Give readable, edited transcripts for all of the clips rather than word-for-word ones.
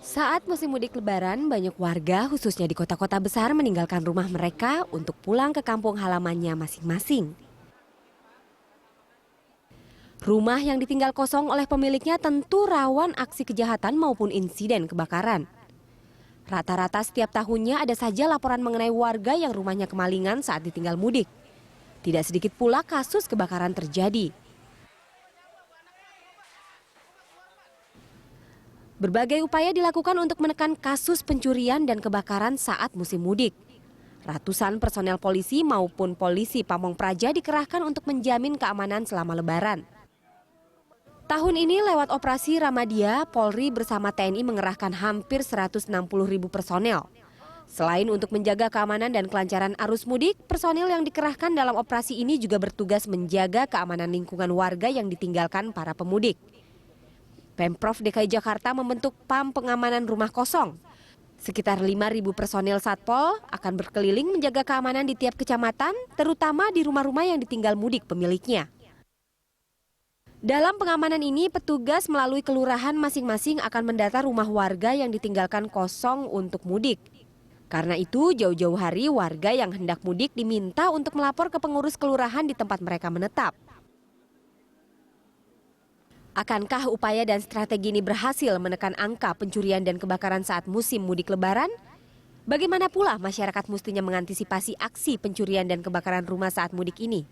Saat musim mudik Lebaran, banyak warga khususnya di kota-kota besar meninggalkan rumah mereka untuk pulang ke kampung halamannya masing-masing. Rumah yang ditinggal kosong oleh pemiliknya tentu rawan aksi kejahatan maupun insiden kebakaran. Rata-rata setiap tahunnya ada saja laporan mengenai warga yang rumahnya kemalingan saat ditinggal mudik. Tidak sedikit pula kasus kebakaran terjadi. Berbagai upaya dilakukan untuk menekan kasus pencurian dan kebakaran saat musim mudik. Ratusan personel polisi maupun polisi Pamong Praja dikerahkan untuk menjamin keamanan selama Lebaran. Tahun ini lewat operasi Ramadia, Polri bersama TNI mengerahkan hampir 160.000 personel. Selain untuk menjaga keamanan dan kelancaran arus mudik, personil yang dikerahkan dalam operasi ini juga bertugas menjaga keamanan lingkungan warga yang ditinggalkan para pemudik. Pemprov DKI Jakarta membentuk PAM pengamanan rumah kosong. Sekitar 5.000 personil Satpol akan berkeliling menjaga keamanan di tiap kecamatan, terutama di rumah-rumah yang ditinggal mudik pemiliknya. Dalam pengamanan ini, petugas melalui kelurahan masing-masing akan mendata rumah warga yang ditinggalkan kosong untuk mudik. Karena itu, jauh-jauh hari warga yang hendak mudik diminta untuk melapor ke pengurus kelurahan di tempat mereka menetap. Akankah upaya dan strategi ini berhasil menekan angka pencurian dan kebakaran saat musim mudik Lebaran? Bagaimana pula masyarakat mestinya mengantisipasi aksi pencurian dan kebakaran rumah saat mudik ini?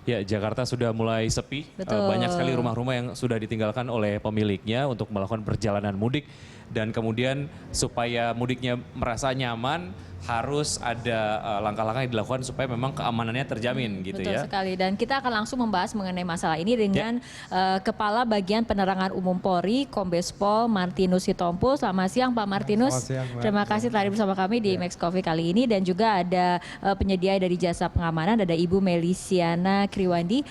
Ya, Jakarta sudah mulai sepi. Betul. Banyak sekali rumah-rumah yang sudah ditinggalkan oleh pemiliknya untuk melakukan perjalanan mudik. Dan kemudian supaya mudiknya merasa nyaman, harus ada langkah-langkah yang dilakukan supaya memang keamanannya terjamin gitu Betul ya. sekali, dan kita akan langsung membahas mengenai masalah ini dengan Kepala Bagian Penerangan Umum Polri, Kombes Pol Martinus Sitompul. Selamat siang Pak Martinus. Selamat siang, Mbak. Terima kasih telah bersama kami di Max Coffee kali ini, dan juga ada penyedia dari jasa pengamanan, ada Ibu Melisiana Kriwandi.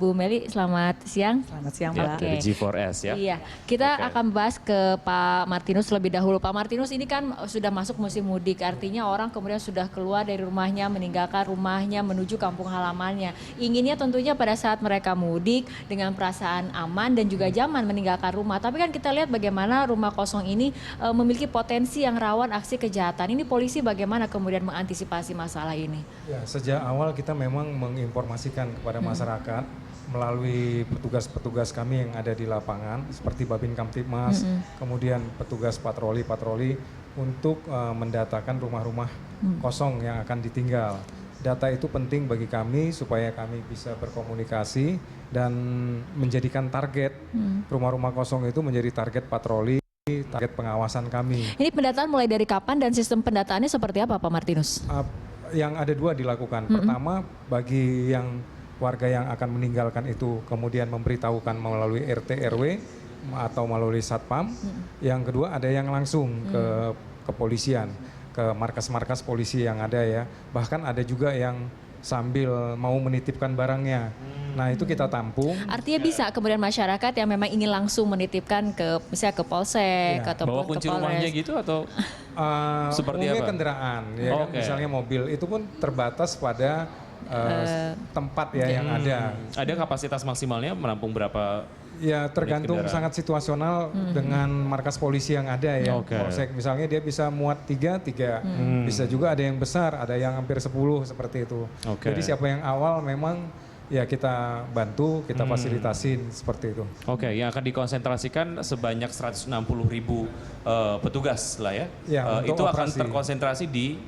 Bu Meli, selamat siang. Selamat siang, Ya, Mbak. dari G4S ya. Iya, kita Oke. akan bahas ke Pak Martinus lebih dahulu. Pak Martinus, ini kan sudah masuk musim mudik, artinya orang kemudian sudah keluar dari rumahnya, meninggalkan rumahnya, menuju kampung halamannya. Inginnya tentunya pada saat mereka mudik dengan perasaan aman dan juga nyaman meninggalkan rumah. Tapi kan kita lihat bagaimana rumah kosong ini memiliki potensi yang rawan aksi kejahatan. Ini polisi bagaimana kemudian mengantisipasi masalah ini? Ya, sejak awal kita memang menginformasikan kepada masyarakat melalui petugas-petugas kami yang ada di lapangan seperti Babin Kamtibmas, kemudian petugas patroli-patroli untuk mendatakan rumah-rumah kosong yang akan ditinggal. Data itu penting bagi kami supaya kami bisa berkomunikasi dan menjadikan target rumah-rumah kosong itu menjadi target patroli, target pengawasan kami. Ini pendataan mulai dari kapan dan sistem pendataannya seperti apa Pak Martinus? Yang ada dua dilakukan. Pertama, bagi yang warga yang akan meninggalkan itu kemudian memberitahukan melalui RT RW atau melalui Satpam. Yang kedua ada yang langsung ke kepolisian, ke markas-markas polisi yang ada ya. Bahkan ada juga yang sambil mau menitipkan barangnya. Nah, itu kita tampung. Artinya bisa kemudian masyarakat yang memang ingin langsung menitipkan ke misalnya ke polsek Iya. ataupun Bawa ke kunci Polres. rumahnya gitu atau seperti umumnya apa? kendaraan, ya kan? Oke. Misalnya mobil itu pun terbatas pada tempat ya yang ada. Ada kapasitas maksimalnya menampung berapa? Ya tergantung kendaraan. sangat situasional dengan markas polisi yang ada ya. Oke. Polsek misalnya dia bisa muat tiga, bisa juga ada yang besar, ada yang hampir 10 seperti itu. Oke. Jadi siapa yang awal memang ya kita bantu, kita fasilitasin seperti itu. Oke, yang akan dikonsentrasikan sebanyak 160.000 petugas lah ya. Ya, untuk itu akan operasi. terkonsentrasi di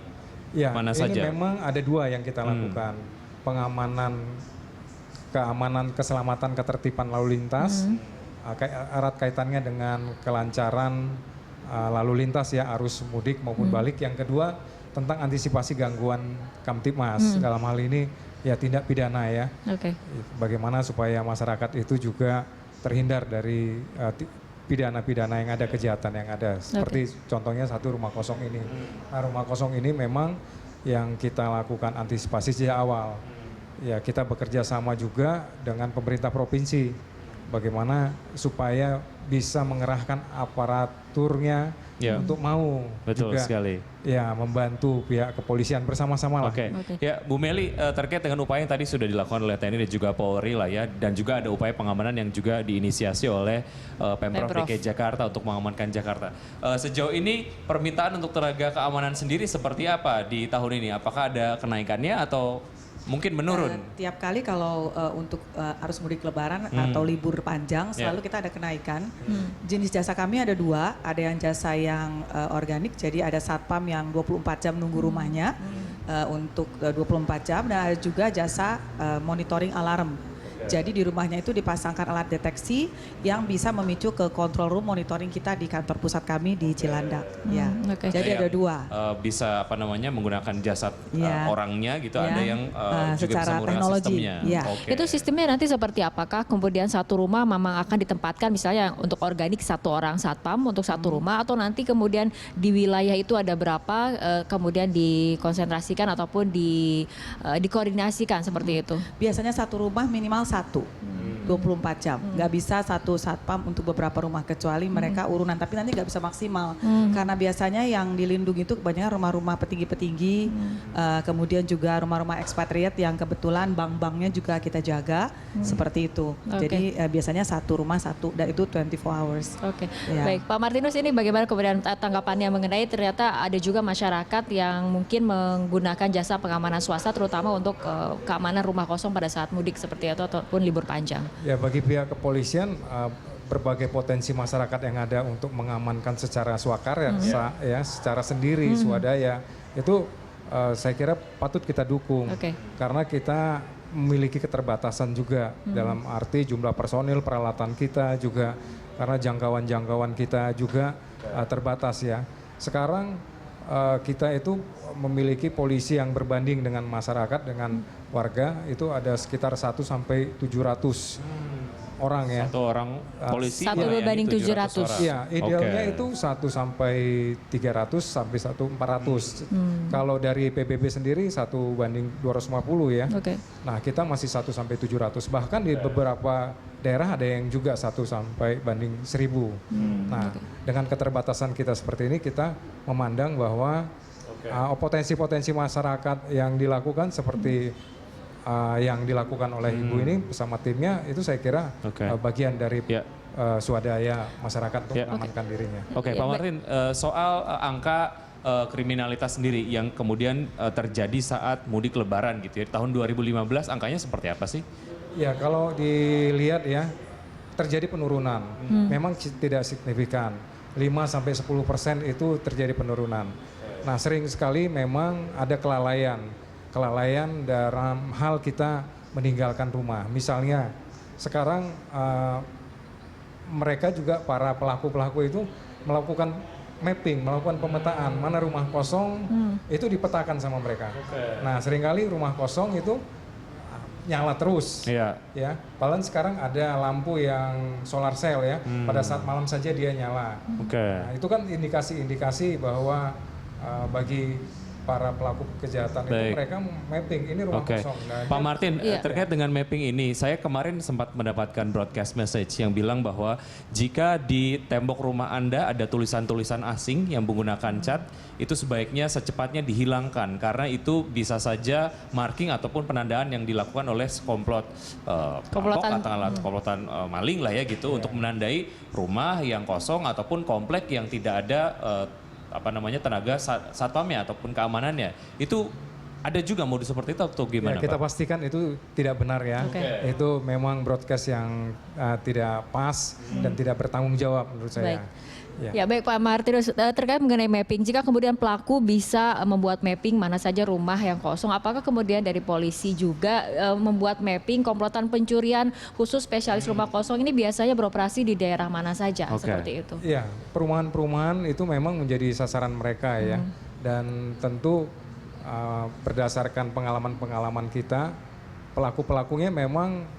Ya, mana ini saja? memang ada dua yang kita lakukan. Pengamanan, keamanan, keselamatan, ketertiban lalu lintas. Erat kaitannya dengan kelancaran lalu lintas ya, arus mudik maupun balik. Yang kedua tentang antisipasi gangguan Kamtibmas. Dalam hal ini ya tindak pidana ya. Oke. Bagaimana supaya masyarakat itu juga terhindar dari pidana-pidana yang ada, kejahatan yang ada. Seperti contohnya satu rumah kosong ini. Nah, rumah kosong ini memang yang kita lakukan antisipasi sejak awal. Ya, kita bekerja sama juga dengan pemerintah provinsi. Bagaimana supaya bisa mengerahkan aparaturnya Ya. untuk mau Betul juga sekali. ya membantu pihak kepolisian bersama-sama lah. Oke. Oke. Ya, Bu Meli, terkait dengan upaya yang tadi sudah dilakukan oleh TNI dan juga Polri lah ya, dan juga ada upaya pengamanan yang juga diinisiasi oleh Pemprov Pemprov. DKI Jakarta untuk mengamankan Jakarta. Sejauh ini permintaan untuk tenaga keamanan sendiri seperti apa di tahun ini? Apakah ada kenaikannya atau mungkin menurun? Tiap kali kalau untuk arus mudik lebaran atau libur panjang selalu kita ada kenaikan. Jenis jasa kami ada dua, ada yang jasa yang organik, jadi ada satpam yang 24 jam nunggu rumahnya untuk 24 jam, dan ada juga jasa monitoring alarm. Jadi di rumahnya itu dipasangkan alat deteksi yang bisa memicu ke control room monitoring kita di kantor pusat kami di Cilandak. Ya. Oke. Jadi ada dua. Bisa apa namanya menggunakan jasad Ya. Orangnya gitu, Ya. ada yang juga bisa Secara menggunakan teknologi. sistemnya. Ya. Oke. Itu sistemnya nanti seperti apakah kemudian satu rumah memang akan ditempatkan misalnya untuk organik satu orang satpam untuk satu rumah, atau nanti kemudian di wilayah itu ada berapa kemudian dikonsentrasikan ataupun dikoordinasikan seperti itu? Biasanya satu rumah minimal satu, 24 jam. Nggak bisa satu satpam untuk beberapa rumah, kecuali mereka urunan. Tapi nanti nggak bisa maksimal. Karena biasanya yang dilindungi itu kebanyakan rumah-rumah petinggi-petinggi, kemudian juga rumah-rumah ekspatriat yang kebetulan bank-banknya juga kita jaga, seperti itu. Oke. Jadi biasanya satu rumah satu, dan itu 24 hours. Oke, Ya. baik Pak Martinus, ini bagaimana kemudian tanggapannya mengenai ternyata ada juga masyarakat yang mungkin menggunakan jasa pengamanan swasta terutama untuk keamanan rumah kosong pada saat mudik seperti itu ataupun libur panjang. Ya, bagi pihak kepolisian berbagai potensi masyarakat yang ada untuk mengamankan secara swakarya ya secara sendiri swadaya itu saya kira patut kita dukung. Oke. Karena kita memiliki keterbatasan juga dalam arti jumlah personil, peralatan kita juga, karena jangkauan kita juga terbatas ya. Sekarang kita itu memiliki polisi yang berbanding dengan masyarakat, dengan warga itu ada sekitar 1 sampai 700 orang ya. Satu orang polisi Satu melayani berbanding 700. orang. Iya, idealnya Oke. itu 1 sampai 300 sampai 1 400. Kalau dari PBB sendiri 1 banding 250 ya. Oke. Nah, kita masih 1 sampai 700. Bahkan di beberapa daerah ada yang juga 1 sampai banding 1000. Nah, dengan keterbatasan kita seperti ini, kita memandang bahwa potensi-potensi masyarakat yang dilakukan seperti yang dilakukan oleh Ibu ini bersama timnya, itu saya kira bagian dari Ya. swadaya masyarakat untuk Ya. mengamankan dirinya. Oke, Pak Martin, soal angka kriminalitas sendiri yang kemudian terjadi saat mudik lebaran gitu ya. Tahun 2015 angkanya seperti apa sih? Ya, kalau dilihat ya, terjadi penurunan. Memang tidak signifikan. 5 sampai 10% itu terjadi penurunan. Nah, sering sekali memang ada kelalaian dalam hal kita meninggalkan rumah. Misalnya sekarang mereka juga para pelaku-pelaku itu melakukan mapping, melakukan pemetaan mana rumah kosong itu dipetakan sama mereka. Nah, seringkali rumah kosong itu nyala terus. Iya. Ya, padahal sekarang ada lampu yang solar cell ya. Pada saat malam saja dia nyala. Oke. Nah, itu kan indikasi-indikasi bahwa bagi para pelaku kejahatan itu mereka mapping ini rumah Oke. kosong. Nah, Pak Martin, Iya. terkait dengan mapping ini, saya kemarin sempat mendapatkan broadcast message yang bilang bahwa jika di tembok rumah Anda ada tulisan-tulisan asing yang menggunakan cat, itu sebaiknya secepatnya dihilangkan karena itu bisa saja marking ataupun penandaan yang dilakukan oleh sekomplot Komplotan. komplotan maling lah ya gitu untuk menandai rumah yang kosong ataupun komplek yang tidak ada tenaga satpamnya ataupun keamanannya. Itu ada juga modus seperti itu atau gimana, ya, kita Pak? pastikan itu tidak benar ya. Oke. Itu memang broadcast yang tidak pas dan tidak bertanggung jawab menurut saya. Baik. Ya baik Pak Martinus, terkait mengenai mapping, jika kemudian pelaku bisa membuat mapping mana saja rumah yang kosong, apakah kemudian dari polisi juga membuat mapping komplotan pencurian khusus spesialis rumah kosong ini biasanya beroperasi di daerah mana saja seperti itu? Iya, perumahan-perumahan itu memang menjadi sasaran mereka ya. Dan tentu berdasarkan pengalaman-pengalaman kita, pelaku-pelakunya memang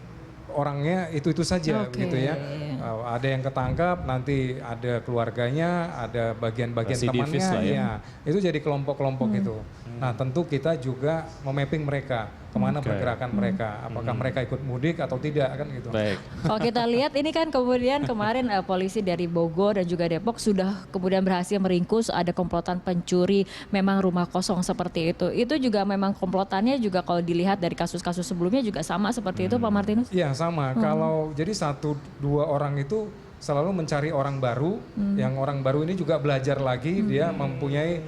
orangnya itu saja Oke. gitu ya. Ada yang ketangkap, nanti ada keluarganya, ada bagian-bagian Residivis temannya, lah ya. ya. Itu jadi kelompok-kelompok itu. Nah tentu kita juga memapping mereka, kemana Oke. pergerakan mereka, apakah mereka ikut mudik atau tidak kan gitu. Baik. Kalau kita lihat ini kan kemudian kemarin polisi dari Bogor dan juga Depok sudah kemudian berhasil meringkus ada komplotan pencuri memang rumah kosong seperti itu. Itu juga memang komplotannya juga kalau dilihat dari kasus-kasus sebelumnya juga sama seperti itu Pak Martinus? Iya sama, kalau jadi 1-2 orang itu selalu mencari orang baru, yang orang baru ini juga belajar lagi, dia mempunyai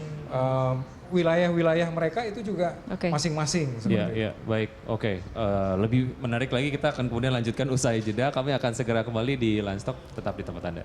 wilayah-wilayah mereka itu juga Oke. masing-masing. Iya, seperti itu. iya, baik. Oke, lebih menarik lagi kita akan kemudian lanjutkan usai jeda. Kami akan segera kembali di Landstalk, tetap di tempat Anda.